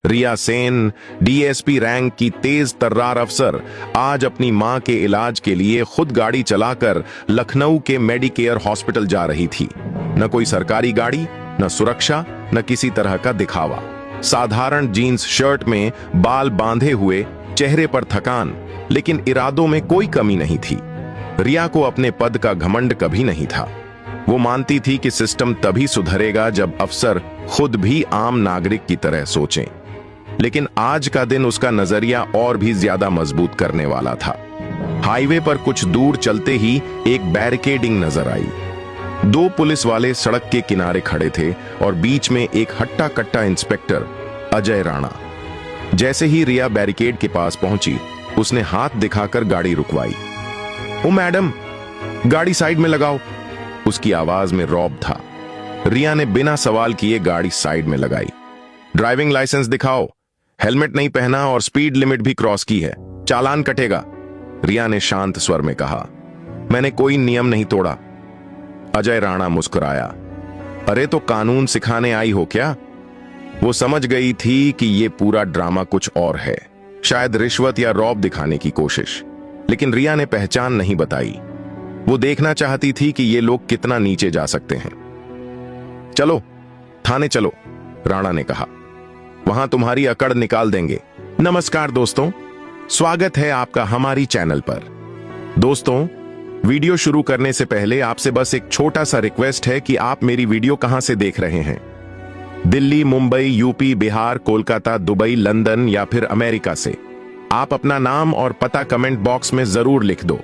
रिया Sen, DSP rank की तेज तर्रार अफसर, आज अपनी मां के इलाज के लिए खुद गाड़ी चलाकर लखनऊ के मेडिकेयर हॉस्पिटल जा रही थी। न कोई सरकारी गाड़ी, न सुरक्षा, न किसी तरह का दिखावा। साधारण जीन्स शर्ट में बाल बांधे हुए, चेहरे पर थकान, लेकिन इरादों में कोई कमी नहीं थी। रिया को अपने पद का घमंड कभी नहीं था। वो मानती थी कि सिस्टम तभी सुधरेगा जब अफसर खुद भी आम नागरिक की तरह सोचें। लेकिन आज का दिन उसका नजरिया और भी ज्यादा मजबूत करने वाला था। हाईवे पर कुछ दूर चलते ही एक बैरिकेडिंग नजर आई। दो पुलिस वाले सड़क के किनारे खड़े थे और बीच में एक हट्टा कट्टा इंस्पेक्टर अजय राणा। जैसे ही रिया बैरिकेड के पास पहुंची, उसने हाथ दिखाकर गाड़ी रुकवाई। ओ मैडम, गाड़ी साइड में लगाओ। उसकी आवाज में रौब था। रिया ने बिना सवाल किए गाड़ी साइड में लगाई। ड्राइविंग लाइसेंस दिखाओ। हेलमेट नहीं पहना और स्पीड लिमिट भी क्रॉस की है, चालान कटेगा। रिया ने शांत स्वर में कहा। मैंने कोई नियम नहीं तोड़ा। अजय राणा मुस्कुराया। अरे तो कानून सिखाने आई हो क्या? वो समझ गई थी कि ये पूरा ड्रामा कुछ और है, शायद रिश्वत या रौब दिखाने की कोशिश। लेकिन रिया ने पहचान नहीं बताई। वो देखना चाहती थी कि ये लोग कितना नीचे जा सकते हैं। चलो थाने चलो, राणा ने कहा। वहां तुम्हारी अकड़ निकाल देंगे। नमस्कार दोस्तों, स्वागत है आपका हमारी चैनल पर। दोस्तों, वीडियो शुरू करने से पहले आपसे बस एक छोटा सा रिक्वेस्ट है कि आप मेरी वीडियो कहां से देख रहे हैं। Delhi, Mumbai, UP, Bihar, Kolkata, Dubai, London या फिर अमेरिका से। आप अपना नाम और पता कमेंट बॉक्स में जरूर लिख दो।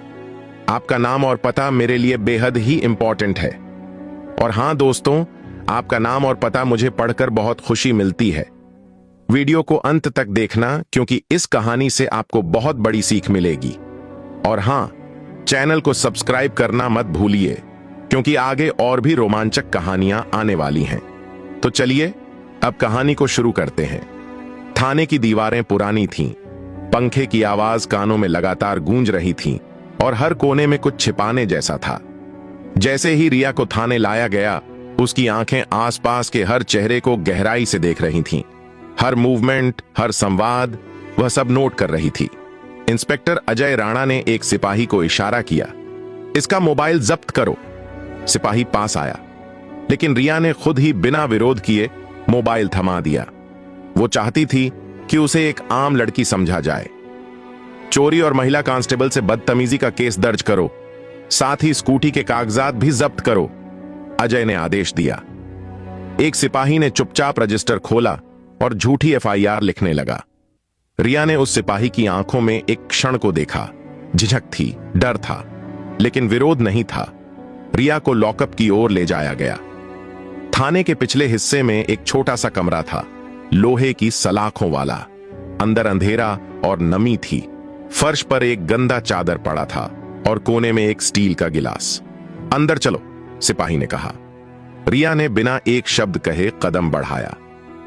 आपका नाम और पता मेरे लिए बेहद ही इंपॉर्टेंट है। और हां दोस्तों, आपका नाम और पता मुझे पढ़कर बहुत खुशी मिलती है। वीडियो को अंत तक देखना, क्योंकि इस कहानी से आपको बहुत बड़ी सीख मिलेगी। और हां, चैनल को सब्सक्राइब करना मत भूलिए, क्योंकि आगे और भी रोमांचक कहानियां आने वाली हैं। तो चलिए अब कहानी को शुरू करते हैं। थाने की दीवारें पुरानी थीं, पंखे की आवाज कानों में लगातार गूंज रही थी और हर कोने में कुछ छिपाने जैसा था। जैसे ही रिया को थाने लाया गया, उसकी आंखें आसपास के हर चेहरे को गहराई से देख रही थीं। हर मूवमेंट, हर संवाद, वह सब नोट कर रही थी। इंस्पेक्टर अजय राणा ने एक सिपाही को इशारा किया। इसका मोबाइल जब्त करो। सिपाही पास आया, लेकिन रिया ने खुद ही बिना विरोध किए मोबाइल थमा दिया। वो चाहती थी कि उसे एक आम लड़की समझा जाए। चोरी और महिला कांस्टेबल से बदतमीजी का केस दर्ज करो, साथ ही स्कूटी के कागजात भी जब्त करो, अजय ने आदेश दिया। एक सिपाही ने चुपचाप रजिस्टर खोला और झूठी एफआईआर लिखने लगा। रिया ने उस सिपाही की आंखों में एक क्षण को देखा। झिझक थी, डर था, लेकिन विरोध नहीं था। रिया को लॉकअप की ओर ले जाया गया। थाने के पिछले हिस्से में एक छोटा सा कमरा था, लोहे की सलाखों वाला। अंदर अंधेरा और नमी थी। फर्श पर एक गंदा चादर पड़ा था और कोने में एक स्टील का गिलास। अंदर चलो, सिपाही ने कहा। रिया ने बिना एक शब्द कहे कदम बढ़ाया।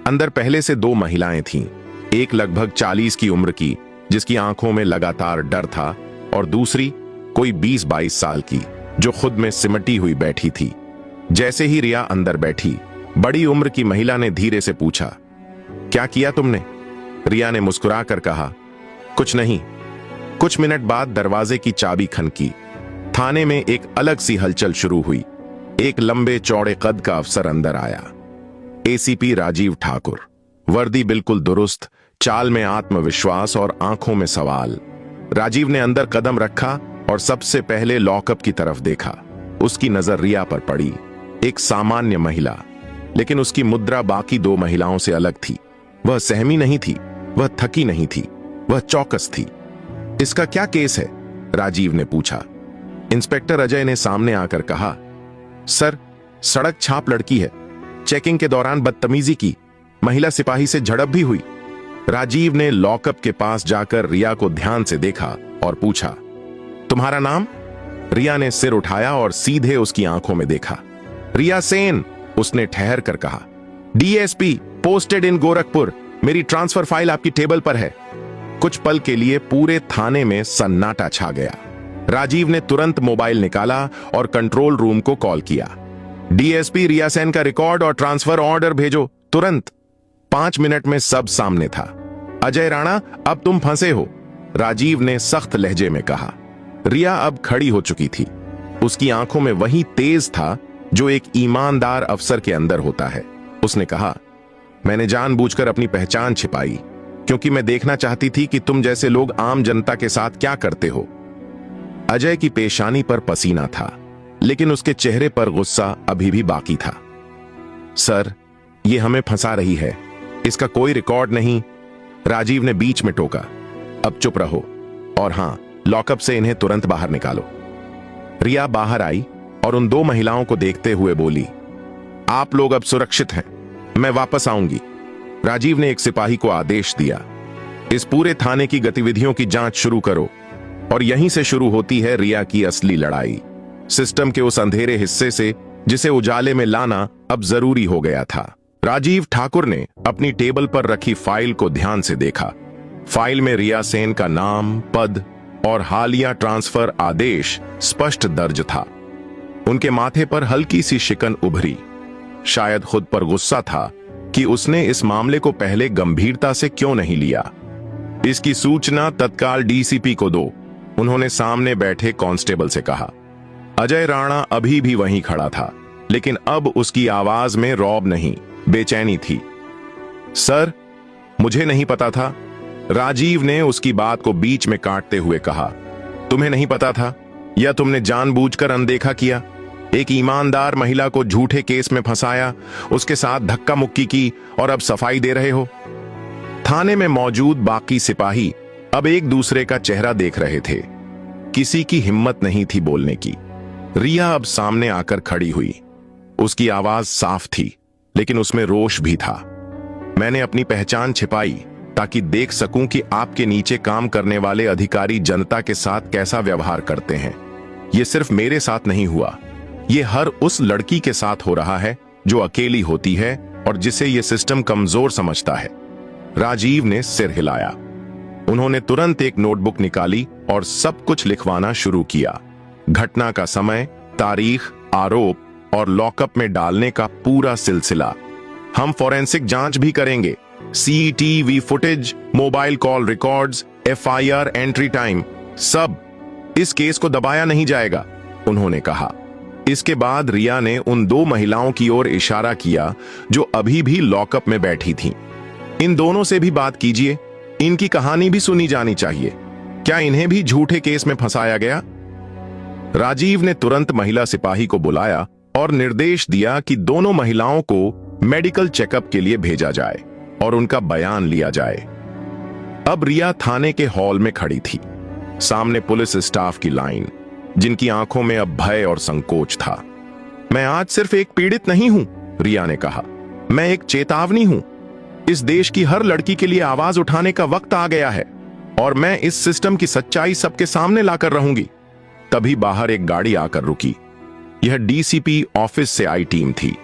अंदर पहले से दो महिलाएं थीं। एक लगभग 40 की उम्र की, जिसकी आंखों में लगातार डर था, और दूसरी कोई 20-22 साल की, जो खुद में सिमटी हुई बैठी थी। जैसे ही रिया अंदर बैठी, बड़ी उम्र की महिला ने धीरे से पूछा, क्या किया तुमने? रिया ने मुस्कुराकर कहा, कुछ नहीं। कुछ मिनट बाद दरवाजे की चाबी खनकी। थाने में एक अलग सी हलचल शुरू हुई। एक लंबे चौड़े कद का अफसर अंदर आया। एसीपी राजीव ठाकुर। वर्दी बिल्कुल दुरुस्त, चाल में आत्मविश्वास और आंखों में सवाल। राजीव ने अंदर कदम रखा और सबसे पहले लॉकअप की तरफ देखा। उसकी नजर रिया पर पड़ी। एक सामान्य महिला, लेकिन उसकी मुद्रा बाकी दो महिलाओं से अलग थी। वह सहमी नहीं थी, वह थकी नहीं थी, वह चौकस थी। इसका क्या केस है? राजीव ने पूछा। इंस्पेक्टर अजय ने सामने आकर कहा, सर, सड़क छाप लड़की है। चेकिंग के दौरान बदतमीजी की, महिला सिपाही से झड़प भी हुई। राजीव ने लॉकअप के पास जाकर रिया को ध्यान से देखा और पूछा, तुम्हारा नाम? रिया ने सिर उठाया और सीधे उसकी आंखों में देखा। रिया सेन, उसने ठहर कर कहा। DSP posted in Gorakhpur. मेरी ट्रांसफर फाइल आपकी टेबल पर है। कुछ पल के लिए पूरे थाने में सन्नाटा छा गया। राजीव ने तुरंत मोबाइल निकाला और कंट्रोल रूम को कॉल किया। डीएसपी रिया सेन का रिकॉर्ड और ट्रांसफर ऑर्डर भेजो, तुरंत। 5 मिनट में सब सामने था। अजय राणा, अब तुम फंसे हो, राजीव ने सख्त लहजे में कहा। रिया अब खड़ी हो चुकी थी। उसकी आंखों में वही तेज था जो एक ईमानदार अफसर के अंदर होता है। उसने कहा, मैंने जानबूझकर अपनी पहचान छिपाई क्योंकि मैं देखना चाहती थी कि तुम जैसे लोग आम जनता के साथ क्या करते हो। अजय की पेशानी पर पसीना था, लेकिन उसके चेहरे पर गुस्सा अभी भी बाकी था। सर, ये हमें फंसा रही है, इसका कोई रिकॉर्ड नहीं, राजीव ने बीच में टोका। अब चुप रहो और हां, लॉकअप से इन्हें तुरंत बाहर निकालो। रिया बाहर आई और उन 2 महिलाओं को देखते हुए बोली, आप लोग अब सुरक्षित हैं, मैं वापस आऊंगी। राजीव ने एक सिपाही को आदेश दिया, इस पूरे थाने की गतिविधियों की जांच शुरू करो। और यहीं से शुरू होती है रिया की असली लड़ाई, सिस्टम के उस अंधेरे हिस्से से जिसे उजाले में लाना अब जरूरी हो गया था। राजीव ठाकुर ने अपनी टेबल पर रखी फाइल को ध्यान से देखा। फाइल में रिया सेन का नाम, पद और हालिया ट्रांसफर आदेश स्पष्ट दर्ज था। उनके माथे पर हल्की सी शिकन उभरी। शायद खुद पर गुस्सा था कि उसने इस मामले को पहले गंभीरता से क्यों नहीं लिया। इसकी सूचना तत्काल डीसीपी को दो, उन्होंने सामने बैठे कांस्टेबल से कहा। अजय राणा अभी भी वहीं खड़ा था, लेकिन अब उसकी आवाज में रौब नहीं, बेचैनी थी। सर, मुझे नहीं पता था, राजीव ने उसकी बात को बीच में काटते हुए कहा। तुम्हें नहीं पता था या तुमने जानबूझकर अनदेखा किया? एक ईमानदार महिला को झूठे केस में फंसाया, उसके साथ धक्का मुक्की की और अब सफाई दे रहे हो। थाने में मौजूद बाकी सिपाही अब एक दूसरे का चेहरा देख रहे थे। किसी की हिम्मत नहीं थी बोलने की। रिया अब सामने आकर खड़ी हुई। उसकी आवाज साफ थी, लेकिन उसमें रोष भी था। मैंने अपनी पहचान छिपाई ताकि देख सकूं कि आपके नीचे काम करने वाले अधिकारी जनता के साथ कैसा व्यवहार करते हैं। यह सिर्फ मेरे साथ नहीं हुआ, यह हर उस लड़की के साथ हो रहा है जो अकेली होती है और जिसे यह सिस्टम कमजोर समझता है। राजीव ने सिर हिलाया। उन्होंने तुरंत एक नोटबुक निकाली और सब कुछ लिखवाना शुरू किया। घटना का समय, तारीख, आरोप और लॉकअप में डालने का पूरा सिलसिला। हम फोरेंसिक जांच भी करेंगे, CCTV footage, mobile call records, FIR entry time, सब। इस केस को दबाया नहीं जाएगा, उन्होंने कहा। इसके बाद रिया ने उन 2 महिलाओं की ओर इशारा किया जो अभी भी लॉकअप में बैठी थीं। इन दोनों से भी बात कीजिए, इनकी कहानी भी सुनी जानी चाहिए। क्या इन्हें भी झूठे केस में फंसाया गया? राजीव ने तुरंत महिला सिपाही को बुलाया और निर्देश दिया कि दोनों महिलाओं को मेडिकल चेकअप के लिए भेजा जाए और उनका बयान लिया जाए। अब रिया थाने के हॉल में खड़ी थी, सामने पुलिस स्टाफ की लाइन, जिनकी आंखों में अब भय और संकोच था। मैं आज सिर्फ एक पीड़ित नहीं हूं, रिया ने कहा, मैं एक चेतावनी हूं। इस देश की हर लड़की के लिए आवाज उठाने का वक्त आ गया है और मैं इस सिस्टम की सच्चाई सबके सामने लाकर रहूंगी। तभी बाहर एक गाड़ी आकर रुकी। यह डीसीपी ऑफिस से आई टीम थी।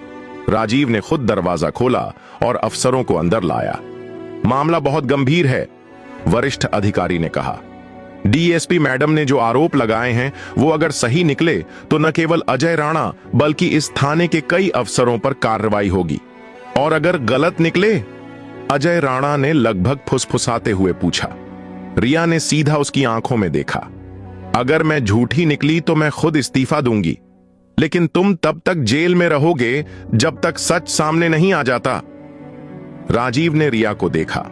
राजीव ने खुद दरवाजा खोला और अफसरों को अंदर लाया। मामला बहुत गंभीर है, वरिष्ठ अधिकारी ने कहा। डीएसपी मैडम ने जो आरोप लगाए हैं वो अगर सही निकले तो न केवल अजय राणा बल्कि इस थाने के कई अफसरों पर कार्रवाई होगी, और अगर गलत निकले, अजय राणा ने लगभग फुसफुसाते हुए पूछा। रिया ने सीधा उसकी आंखों में देखा। अगर मैं झूठी निकली तो मैं खुद इस्तीफा दूंगी, लेकिन तुम तब तक जेल में रहोगे जब तक सच सामने नहीं आ जाता। राजीव ने रिया को देखा,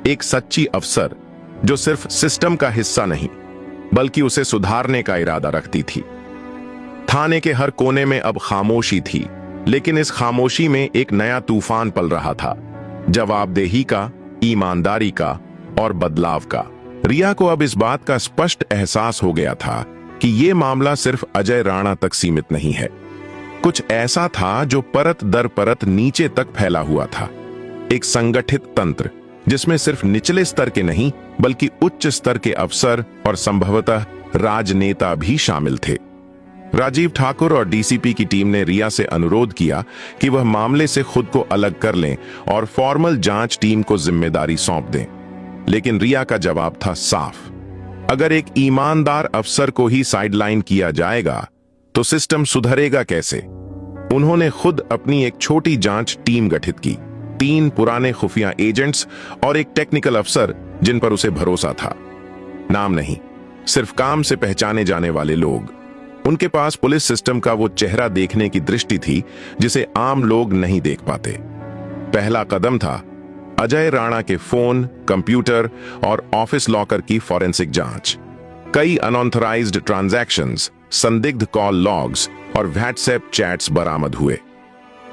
एक सच्ची अफसर जो सिर्फ सिस्टम का हिस्सा नहीं बल्कि उसे सुधारने का इरादा रखती थी। थाने के हर कोने में अब खामोशी थी, लेकिन इस खामोशी में एक नया तूफान पल रहा था, जवाबदेही का, ईमानदारी का और बदलाव का। रिया को अब इस बात का स्पष्ट एहसास हो गया था कि यह मामला सिर्फ अजय राणा तक सीमित नहीं है। कुछ ऐसा था जो परत दर परत नीचे तक फैला हुआ था, एक संगठित तंत्र जिसमें सिर्फ निचले स्तर के नहीं बल्कि उच्च स्तर के अफसर और संभवतः राजनेता भी शामिल थे। राजीव ठाकुर और डीसीपी की टीम ने रिया से अनुरोध किया कि वह मामले से खुद को अलग कर लें और फॉर्मल जांच टीम को जिम्मेदारी सौंप दें। लेकिन रिया का जवाब था साफ, अगर एक ईमानदार अफसर को ही साइडलाइन किया जाएगा तो सिस्टम सुधरेगा कैसे? उन्होंने खुद अपनी एक छोटी जांच टीम गठित की, 3 पुराने खुफिया एजेंट्स और एक टेक्निकल अफसर जिन पर उसे भरोसा था। नाम नहीं, सिर्फ काम से पहचाने जाने वाले लोग। उनके पास पुलिस सिस्टम का वो चेहरा देखने की दृष्टि थी जिसे आम लोग नहीं देख पाते। पहला कदम था अजय राणा के फोन, कंप्यूटर और ऑफिस लॉकर की फॉरेंसिक जांच। कई अनऑथराइज्ड ट्रांजैक्शंस, संदिग्ध कॉल लॉग्स और व्हाट्सएप चैट्स बरामद हुए।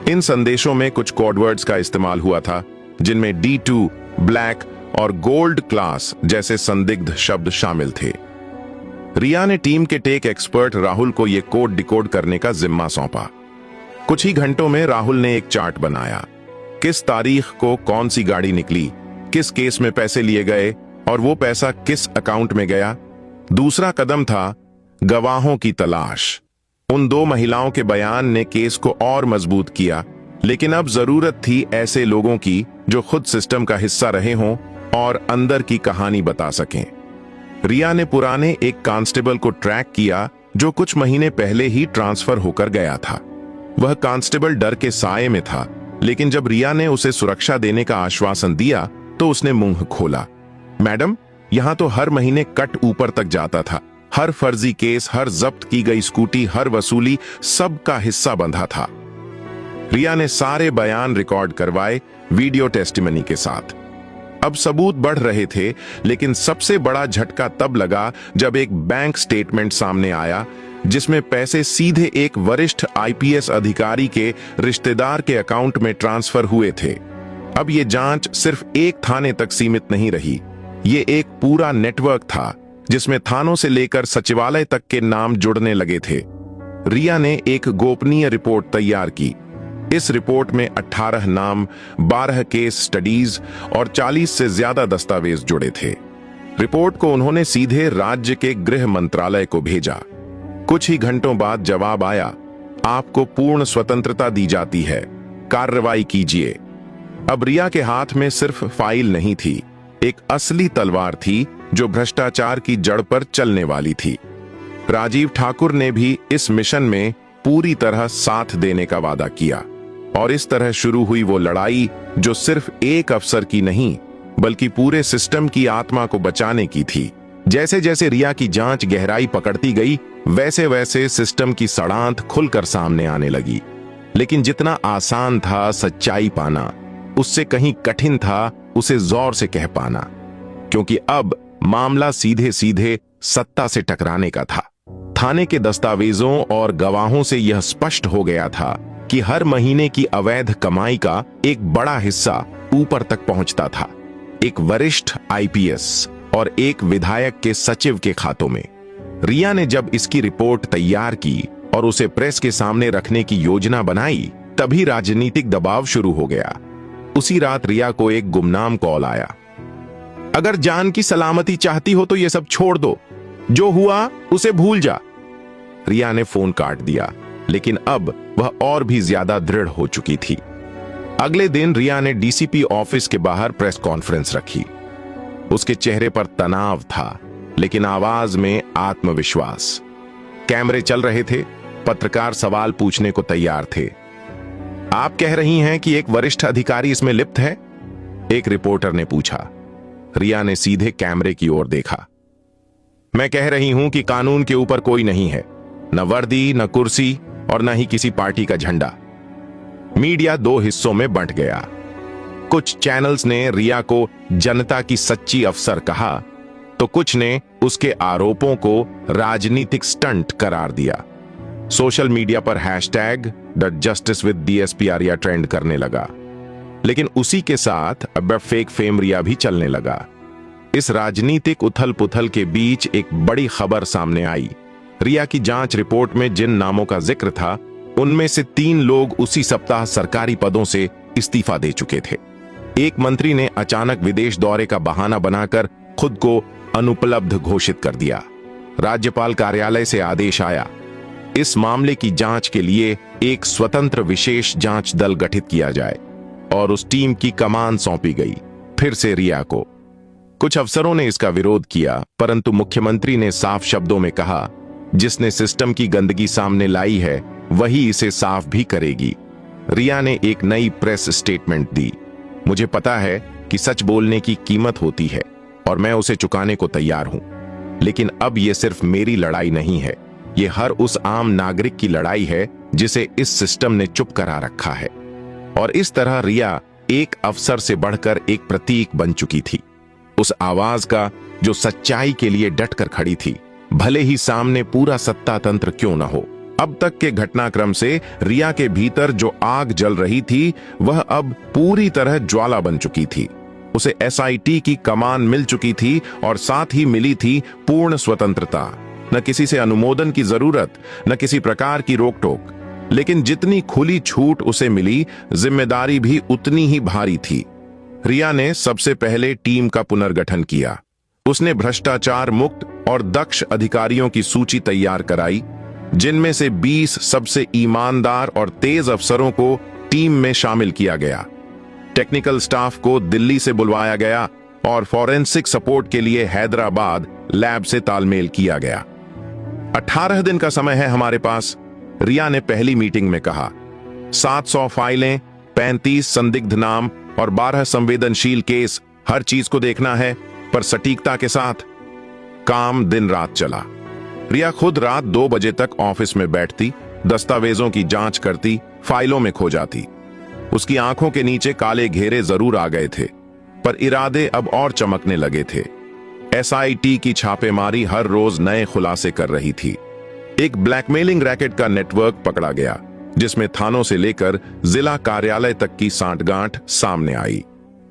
इन संदेशों में कुछ कोडवर्ड्स का इस्तेमाल हुआ था, जिनमें D2, ब्लैक और गोल्ड क्लास जैसे संदिग्ध शब्द शामिल थे। रिया ने टीम के टेक एक्सपर्ट राहुल को यह कोड डिकोड करने का जिम्मा सौंपा। कुछ ही घंटों में राहुल ने एक चार्ट बनाया, किस तारीख को कौन सी गाड़ी निकली, किस केस में पैसे लिए गए और वो पैसा किस अकाउंट में गया। दूसरा कदम था गवाहों की तलाश। उन 2 महिलाओं के बयान ने केस को और मजबूत किया, लेकिन अब जरूरत थी ऐसे लोगों की जो खुद सिस्टम का हिस्सा रहे हों और अंदर की कहानी बता सकें। रिया ने पुराने एक कांस्टेबल को ट्रैक किया जो कुछ महीने पहले ही ट्रांसफर होकर गया था। वह कांस्टेबल डर के साए में था, लेकिन जब रिया ने उसे सुरक्षा देने का आश्वासन दिया तो उसने मुंह खोला। मैडम, यहां तो हर महीने कट ऊपर तक जाता था। हर फर्जी केस, हर जब्त की गई स्कूटी, हर वसूली, सब का हिस्सा बंधा था। रिया ने सारे बयान रिकॉर्ड करवाए, वीडियो टेस्टिमनी के साथ। अब सबूत बढ़ रहे थे, लेकिन सबसे बड़ा झटका तब लगा जब एक बैंक स्टेटमेंट सामने आया जिसमें पैसे सीधे एक वरिष्ठ IPS अधिकारी के रिश्तेदार के अकाउंट में ट्रांसफर हुए थे। अब यह जांच सिर्फ एक थाने तक सीमित नहीं रही, ये एक पूरा नेटवर्क था जिसमें थानों से लेकर सचिवालय तक के नाम जुड़ने लगे थे। रिया ने एक गोपनीय रिपोर्ट तैयार की। इस रिपोर्ट में 18 नाम, 12 केस स्टडीज और 40 से ज्यादा दस्तावेज जुड़े थे। रिपोर्ट को उन्होंने सीधे राज्य के गृह मंत्रालय को भेजा। कुछ ही घंटों बाद जवाब आया, आपको पूर्ण स्वतंत्रता दी जाती है, कार्रवाई कीजिए। अब रिया के हाथ में सिर्फ फाइल नहीं थी, एक असली तलवार थी जो भ्रष्टाचार की जड़ पर चलने वाली थी। राजीव ठाकुर ने भी इस मिशन में पूरी तरह साथ देने का वादा किया और इस तरह शुरू हुई वो लड़ाई जो सिर्फ एक अफसर की नहीं बल्कि पूरे सिस्टम की आत्मा को बचाने की थी। जैसे जैसे रिया की जांच गहराई पकड़ती गई, वैसे वैसे सिस्टम की सड़ांत खुलकर सामने आने लगी। लेकिन जितना आसान था सच्चाई पाना, उससे कहीं कठिन था उसे जोर से कह पाना, क्योंकि अब मामला सीधे सीधे सत्ता से टकराने का था। थाने के दस्तावेजों और गवाहों से यह स्पष्ट हो गया था कि हर महीने की अवैध कमाई का एक बड़ा हिस्सा ऊपर तक पहुंचता था, एक वरिष्ठ IPS और एक विधायक के सचिव के खातों में। रिया ने जब इसकी रिपोर्ट तैयार की और उसे प्रेस के सामने रखने की योजना बनाई, तभी राजनीतिक दबाव शुरू हो गया। उसी रात रिया को एक गुमनाम कॉल आया, अगर जान की सलामती चाहती हो तो यह सब छोड़ दो, जो हुआ उसे भूल जा। रिया ने फोन काट दिया, लेकिन अब वह और भी ज्यादा दृढ़ हो चुकी थी। अगले दिन रिया ने DCP ऑफिस के बाहर प्रेस कॉन्फ्रेंस रखी। उसके चेहरे पर तनाव था, लेकिन आवाज में आत्मविश्वास। कैमरे चल रहे थे, पत्रकार सवाल पूछने को तैयार थे। आप कह रही हैं कि एक वरिष्ठ अधिकारी इसमें लिप्त है? एक रिपोर्टर ने पूछा। रिया ने सीधे कैमरे की ओर देखा। मैं कह रही हूं कि कानून के ऊपर कोई नहीं है, न वर्दी, न कुर्सी और न ही किसी पार्टी का झंडा। मीडिया 2 हिस्सों में बंट गया। कुछ चैनल्स ने रिया को जनता की सच्ची अफसर कहा, तो कुछ ने उसके आरोपों को राजनीतिक स्टंट करार दिया। सोशल मीडिया पर #JusticeWithDSP Arya ट्रेंड करने लगा, लेकिन उसी के साथ अब फेक फेम रिया भी चलने लगा। इस राजनीतिक उथल पुथल के बीच एक बड़ी खबर सामने आई। रिया की जांच रिपोर्ट में जिन नामों का जिक्र था, उनमें से 3 लोग उसी सप्ताह सरकारी पदों से इस्तीफा दे चुके थे। एक मंत्री ने अचानक विदेश दौरे का बहाना बनाकर खुद को अनुपलब्ध घोषित कर दिया। राज्यपाल कार्यालय से आदेश आया, इस मामले की जांच के लिए एक स्वतंत्र विशेष जांच दल गठित किया जाए, और उस टीम की कमान सौंपी गई, फिर से रिया को। कुछ अफसरों ने इसका विरोध किया, परंतु मुख्यमंत्री ने साफ शब्दों में कहा, जिसने सिस्टम की गंदगी सामने लाई है वही इसे साफ भी करेगी। रिया ने एक नई प्रेस स्टेटमेंट दी। मुझे पता है कि सच बोलने की कीमत होती है और मैं उसे चुकाने को तैयार हूं, लेकिन अब यह सिर्फ मेरी लड़ाई नहीं है, ये हर उस आम नागरिक की लड़ाई है जिसे इस सिस्टम ने चुप करा रखा है। और इस तरह रिया एक अफसर से बढ़कर एक प्रतीक बन चुकी थी, उस आवाज का जो सच्चाई के लिए डटकर खड़ी थी, भले ही सामने पूरा सत्ता तंत्र क्यों न हो। अब तक के घटनाक्रम से रिया के भीतर जो आग जल रही थी वह अब पूरी तरह ज्वाला बन चुकी थी। उसे एसआईटी की कमान मिल चुकी थी और साथ ही मिली थी पूर्ण स्वतंत्रता। न किसी से अनुमोदन की जरूरत, न किसी प्रकार की रोक टोक, लेकिन जितनी खुली छूट उसे मिली, जिम्मेदारी भी उतनी ही भारी थी। रिया ने सबसे पहले टीम का पुनर्गठन किया। उसने भ्रष्टाचार मुक्त और दक्ष अधिकारियों की सूची तैयार कराई, जिनमें से 20 सबसे ईमानदार और तेज अफसरों को टीम में शामिल किया गया। टेक्निकल स्टाफ को दिल्ली से बुलवाया गया और फॉरेंसिक सपोर्ट के लिए हैदराबाद लैब से तालमेल किया गया। 18 दिन का समय है हमारे पास, रिया ने पहली मीटिंग में कहा। 700 फाइलें, 35 संदिग्ध नाम और 12 संवेदनशील केस, हर चीज को देखना है, पर सटीकता के साथ। काम दिन रात चला। रिया खुद रात 2 बजे तक ऑफिस में बैठती, दस्तावेजों की जांच करती, फाइलों में खो जाती। उसकी आंखों के नीचे काले घेरे जरूर आ गए थे, पर इरादे अब और चमकने लगे थे। एसआईटी की छापेमारी हर रोज नए खुलासे कर रही थी। एक ब्लैकमेलिंग रैकेट का नेटवर्क पकड़ा गया, जिसमें थानों से लेकर जिला कार्यालय तक की सांठगांठ सामने आई।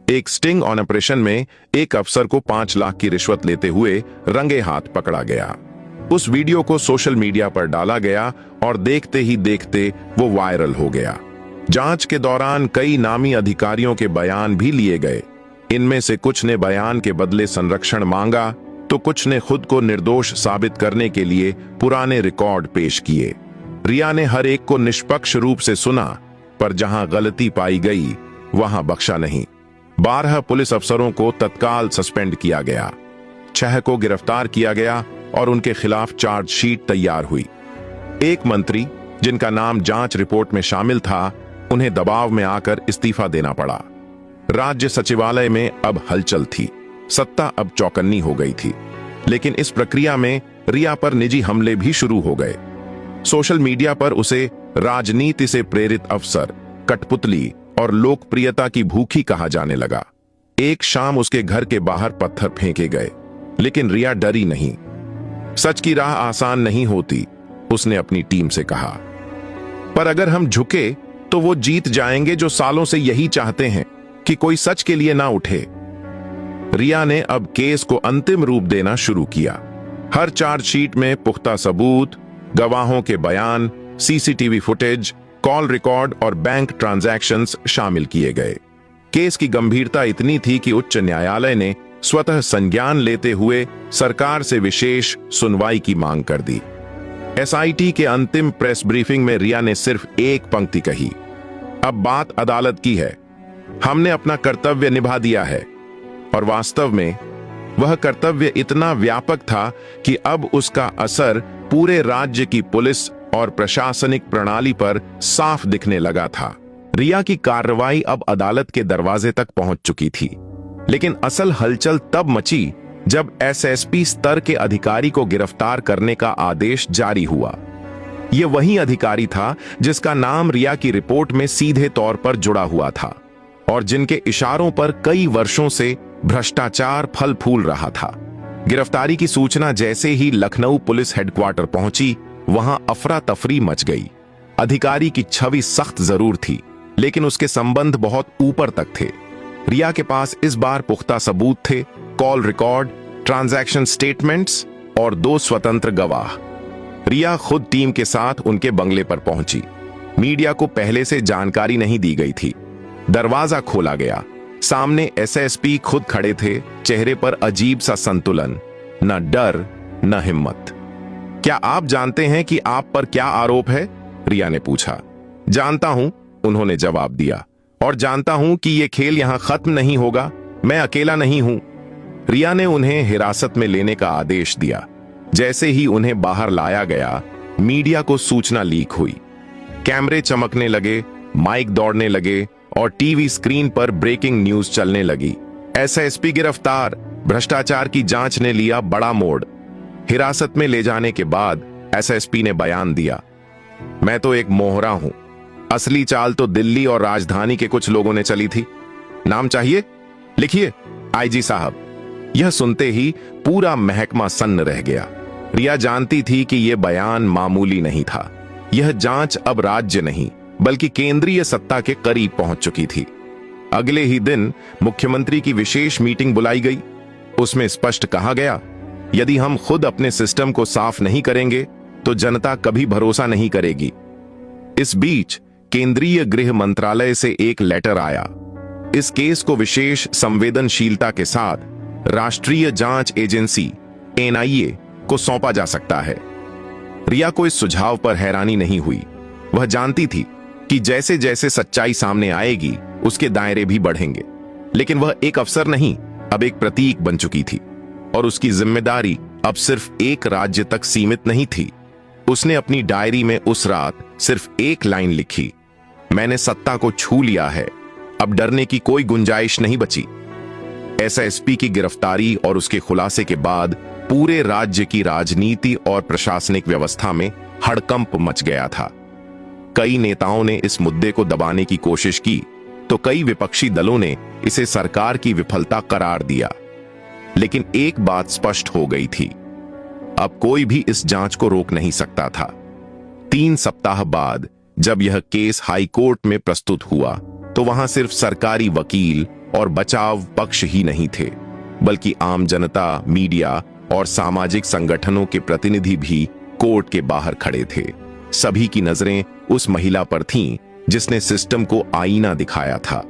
एक स्टिंग ऑपरेशन में एक अफसर को 5 लाख की रिश्वत लेते हुए रंगे हाथ पकड़ा गया। उस वीडियो को सोशल मीडिया पर डाला गया और देखते ही देखते वो वायरल हो गया। जांच के दौरान कई नामी अधिकारियों के बयान भी लिए गए। इनमें से कुछ ने बयान के बदले संरक्षण मांगा, तो कुछ ने खुद को निर्दोष साबित करने के लिए पुराने रिकॉर्ड पेश किए। रिया ने हर एक को निष्पक्ष रूप से सुना, पर जहां गलती पाई गई वहां बख्शा नहीं। 12 पुलिस अफसरों को तत्काल सस्पेंड किया गया, 6 को गिरफ्तार किया गया और उनके खिलाफ चार्जशीट तैयार हुई। एक मंत्री, जिनका नाम जांच रिपोर्ट में शामिल था, उन्हें दबाव में आकर इस्तीफा देना पड़ा। राज्य सचिवालय में अब हलचल थी, सत्ता अब चौकन्नी हो गई थी। लेकिन इस प्रक्रिया में रिया पर निजी हमले भी शुरू हो गए। सोशल मीडिया पर उसे राजनीति से प्रेरित अफसर, कठपुतली और लोकप्रियता की भूखी कहा जाने लगा। एक शाम उसके घर के बाहर पत्थर फेंके गए, लेकिन रिया डरी नहीं। सच की राह आसान नहीं होती, उसने अपनी टीम से कहा, पर अगर हम झुके तो वो जीत जाएंगे जो सालों से यही चाहते हैं कि कोई सच के लिए ना उठे। रिया ने अब केस को अंतिम रूप देना शुरू किया। हर चार्जशीट में पुख्ता सबूत, गवाहों के बयान, सीसीटीवी फुटेज, कॉल रिकॉर्ड और बैंक ट्रांजैक्शंस शामिल किए गए। केस की गंभीरता इतनी थी कि उच्च न्यायालय ने स्वतः संज्ञान लेते हुए सरकार से विशेष सुनवाई की मांग कर दी। एसआईटी के अंतिम प्रेस ब्रीफिंग में रिया ने सिर्फ एक पंक्ति कही, अब बात अदालत की है, हमने अपना कर्तव्य निभा दिया है। और वास्तव में वह कर्तव्य इतना व्यापक था कि अब उसका असर पूरे राज्य की पुलिस और प्रशासनिक प्रणाली पर साफ दिखने लगा था। रिया की कार्रवाई अब अदालत के दरवाजे तक पहुंच चुकी थी, लेकिन असल हलचल तब मची जब एसएसपी स्तर के अधिकारी को गिरफ्तार करने का आदेश जारी हुआ। यह वही अधिकारी था जिसका नाम रिया की रिपोर्ट में सीधे तौर पर जुड़ा हुआ था और जिनके इशारों पर कई वर्षों से भ्रष्टाचार फल फूल रहा था। गिरफ्तारी की सूचना जैसे ही लखनऊ पुलिस हेडक्वार्टर पहुंची, वहां अफरा तफरी मच गई। अधिकारी की छवि सख्त जरूर थी, लेकिन उसके संबंध बहुत ऊपर तक थे। रिया के पास इस बार पुख्ता सबूत थे, कॉल रिकॉर्ड, ट्रांजैक्शन स्टेटमेंट्स और 2 स्वतंत्र गवाह। रिया खुद टीम के साथ उनके बंगले पर पहुंची। मीडिया को पहले से जानकारी नहीं दी गई थी। दरवाजा खोला गया, सामने एसएसपी खुद खड़े थे, चेहरे पर अजीब सा संतुलन, न डर न हिम्मत। क्या आप जानते हैं कि आप पर क्या आरोप है? रिया ने पूछा। जानता हूं, उन्होंने जवाब दिया, और जानता हूं कि यह खेल यहां खत्म नहीं होगा। मैं अकेला नहीं हूं। रिया ने उन्हें हिरासत में लेने का आदेश दिया। जैसे ही उन्हें बाहर लाया गया, मीडिया को सूचना लीक हुई। कैमरे चमकने लगे, माइक दौड़ने लगे और टीवी स्क्रीन पर ब्रेकिंग न्यूज चलने लगी। एसएसपी गिरफ्तार, भ्रष्टाचार की जांच ने लिया बड़ा मोड़। हिरासत में ले जाने के बाद एसएसपी ने बयान दिया, मैं तो एक मोहरा हूं, असली चाल तो दिल्ली और राजधानी के कुछ लोगों ने चली थी। नाम चाहिए? लिखिए, आईजी साहब। यह सुनते ही पूरा महकमा सन्न रह गया। रिया जानती थी कि यह बयान मामूली नहीं था। यह जांच अब राज्य नहीं बल्कि केंद्रीय सत्ता के करीब पहुंच चुकी थी। अगले ही दिन मुख्यमंत्री की विशेष मीटिंग बुलाई गई। उसमें स्पष्ट कहा गया, यदि हम खुद अपने सिस्टम को साफ नहीं करेंगे तो जनता कभी भरोसा नहीं करेगी। इस बीच केंद्रीय गृह मंत्रालय से एक लेटर आया। इस केस को विशेष संवेदनशीलता के साथ राष्ट्रीय जांच एजेंसी एनआईए को सौंपा जा सकता है। रिया को इस सुझाव पर हैरानी नहीं हुई। वह जानती थी कि जैसे जैसे सच्चाई सामने आएगी उसके दायरे भी बढ़ेंगे। लेकिन वह एक अफसर नहीं, अब एक प्रतीक बन चुकी थी और उसकी जिम्मेदारी अब सिर्फ एक राज्य तक सीमित नहीं थी। उसने अपनी डायरी में उस रात सिर्फ एक लाइन लिखी, मैंने सत्ता को छू लिया है, अब डरने की कोई गुंजाइश नहीं बची। एसएसपी की गिरफ्तारी और उसके खुलासे के बाद पूरे राज्य की राजनीति और प्रशासनिक व्यवस्था में हड़कंप मच गया था। कई नेताओं ने इस मुद्दे को दबाने की कोशिश की तो कई विपक्षी दलों ने इसे सरकार की विफलता करार दिया। लेकिन एक बात स्पष्ट हो गई थी, अब कोई भी इस जांच को रोक नहीं सकता था। 3 सप्ताह बाद जब यह केस हाई कोर्ट में प्रस्तुत हुआ तो वहां सिर्फ सरकारी वकील और बचाव पक्ष ही नहीं थे, बल्कि आम जनता, मीडिया और सामाजिक संगठनों के प्रतिनिधि भी कोर्ट के बाहर खड़े थे। सभी की नजरें उस महिला पर थीं जिसने सिस्टम को आईना दिखाया था।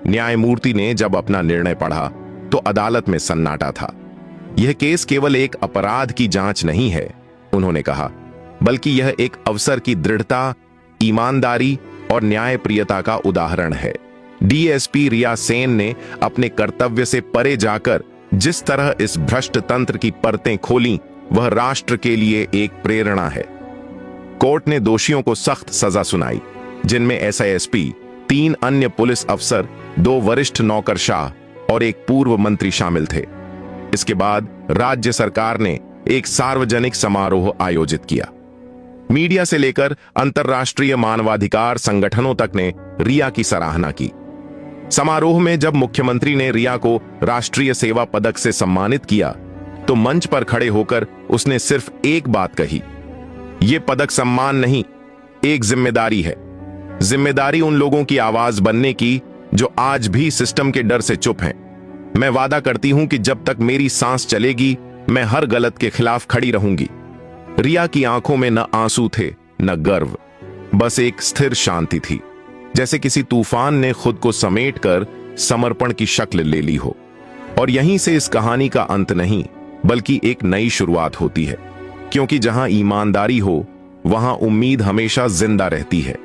न्यायमूर्ति ने जब अपना निर्णय पढ़ा तो अदालत में सन्नाटा था। यह केस केवल एक अपराध की जांच नहीं है, उन्होंने कहा, बल्कि यह एक अफसर की दृढ़ता, ईमानदारी और न्यायप्रियता का उदाहरण है। डीएसपी रिया सेन ने अपने कर्तव्य से परे जाकर जिस तरह इस भ्रष्ट तंत्र की परतें खोलीं, वह राष्ट्र के लिए एक प्रेरणा है। कोर्ट ने दोषियों को सख्त सजा सुनाई, जिनमें एसआईएसपी, 3 अन्य पुलिस अफसर, 2 वरिष्ठ नौकरशाह और एक पूर्व मंत्री शामिल थे। इसके बाद राज्य सरकार ने एक सार्वजनिक समारोह आयोजित किया। मीडिया से लेकर अंतर्राष्ट्रीय मानवाधिकार संगठनों तक ने रिया की सराहना की। समारोह में जब मुख्यमंत्री ने रिया को राष्ट्रीय सेवा पदक से सम्मानित किया तो मंच पर खड़े होकर उसने सिर्फ एक बात कही, यह पदक सम्मान नहीं, एक जिम्मेदारी है। जिम्मेदारी उन लोगों की आवाज बनने की जो आज भी सिस्टम के डर से चुप हैं। मैं वादा करती हूं कि जब तक मेरी सांस चलेगी मैं हर गलत के खिलाफ खड़ी रहूंगी। रिया की आंखों में न आंसू थे न गर्व, बस एक स्थिर शांति थी, जैसे किसी तूफान ने खुद को समेटकर समर्पण की शक्ल ले ली हो। और यहीं से इस कहानी का अंत नहीं बल्कि एक नई शुरुआत होती है, क्योंकि जहां ईमानदारी हो वहां उम्मीद हमेशा जिंदा रहती है।